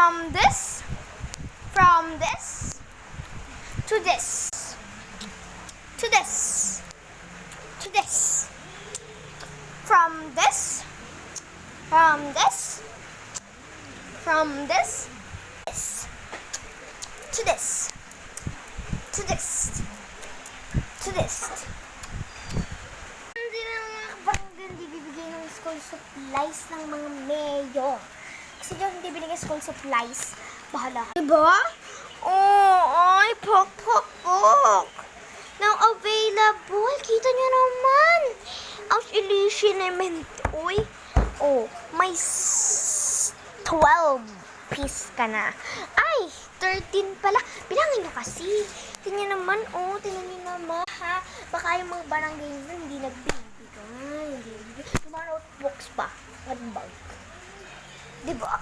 From this to this, to this, to this. From this to this, to this, to this. Hindi na mga kabanggan, di bibigay ng school supplies ng mga mayor. Kasi dyan hindi binigay school supplies. Bahala ka. Diba? Oh, ay, pok. Now available. Kita nyo naman. Ouch, illusionment. Uy. Oh, may 12 piece ka na. Ay, 13 pala. Bilangin nyo kasi. Tingnan naman, tingnan nyo naman, ha. Baka yung mga barangay nyo hindi nagbibigay. Yung mga notebooks pa. What bag? Diba?